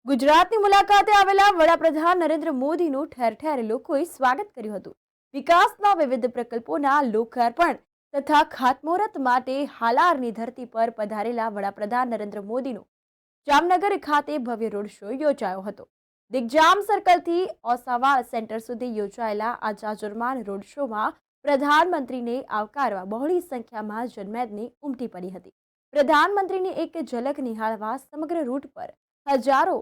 ગુજરાતની મુલાકાતે આવેલા વડાપ્રધાન નરેન્દ્ર મોદીનું ઠેર ઠેર લોકોએ સ્વાગત કર્યું હતું। વિકાસના વિવિધ પ્રકલ્પોના લોકાર્પણ તથા ખાતમુહૂર્ત માટે હાલારની ધરતી પર પધારેલા વડાપ્રધાન નરેન્દ્ર મોદીનો જામનગર ખાતે ભવ્ય રોડ શો યોજાયો હતો। દિગ્જામ સર્કલથી ઓસાવાળ સેન્ટર સુધી યોજાયેલા આ જાજરમાન રોડ શોમાં પ્રધાનમંત્રીને આવકારવા બહોળી સંખ્યામાં જનમેદની ઉમટી પડી હતી। પ્રધાનમંત્રીની એક ઝલક નિહાળવા સમગ્ર રૂટ પર હજારો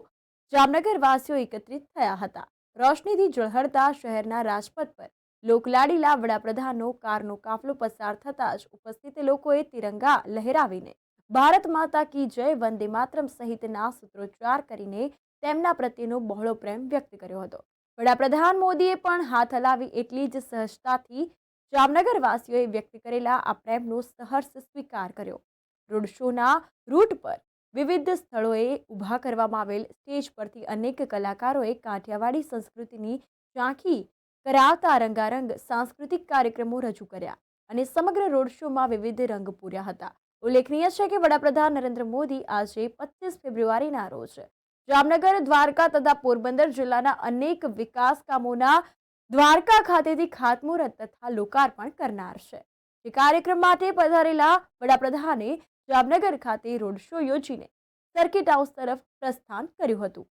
જામનગરવાસીઓ એકત્રિત થયા હતા। રોશનીથી ઝળહળતા શહેરના રાજપથ પર લોકલાડીલા વડાપ્રધાનનો કારનો કાફલો પસાર થતા જ ઉપસ્થિત લોકોએ તિરંગા લહેરાવીને ભારત માતા કી જય, વંદે માતરમ સહિતના સૂત્રોચ્ચાર કરીને તેમના પ્રત્યેનો બહોળો પ્રેમ વ્યક્ત કર્યો હતો। વડાપ્રધાન મોદીએ પણ હાથ હલાવી એટલી જ સહજતાથી જામનગરવાસીઓએ વ્યક્ત કરેલા આ પ્રેમનો સહર્ષ સ્વીકાર કર્યો। રોડ શોના રૂટ પર વિવિધ સ્થળોએ ઊભા કરવામાં આવેલ સ્ટેજ પરથી અનેક કલાકારોએ કાઠિયાવાડી સંસ્કૃતિની ઝાંખી કરાવતા રંગારંગ સાંસ્કૃતિક કાર્યક્રમો રજૂ કર્યા અને સમગ્ર રોડ શોમાં વિવિધ રંગ પૂર્યા હતા। ઉલ્લેખનીય છે કે વડાપ્રધાન નરેન્દ્ર મોદી આજે 25 ફેબ્રુઆરીના રોજ જામનગર, દ્વારકા તથા પોરબંદર જિલ્લાના અનેક વિકાસ કામોના દ્વારકા ખાતેથી ખાતમુહૂર્ત તથા લોકાર્પણ કરનાર છે। જે કાર્યક્રમ માટે પધારેલા વડાપ્રધાને જામનગર ખાતે રોડ શો યોજીને સર્કિટ હાઉસ તરફ પ્રસ્થાન કર્યું હતું।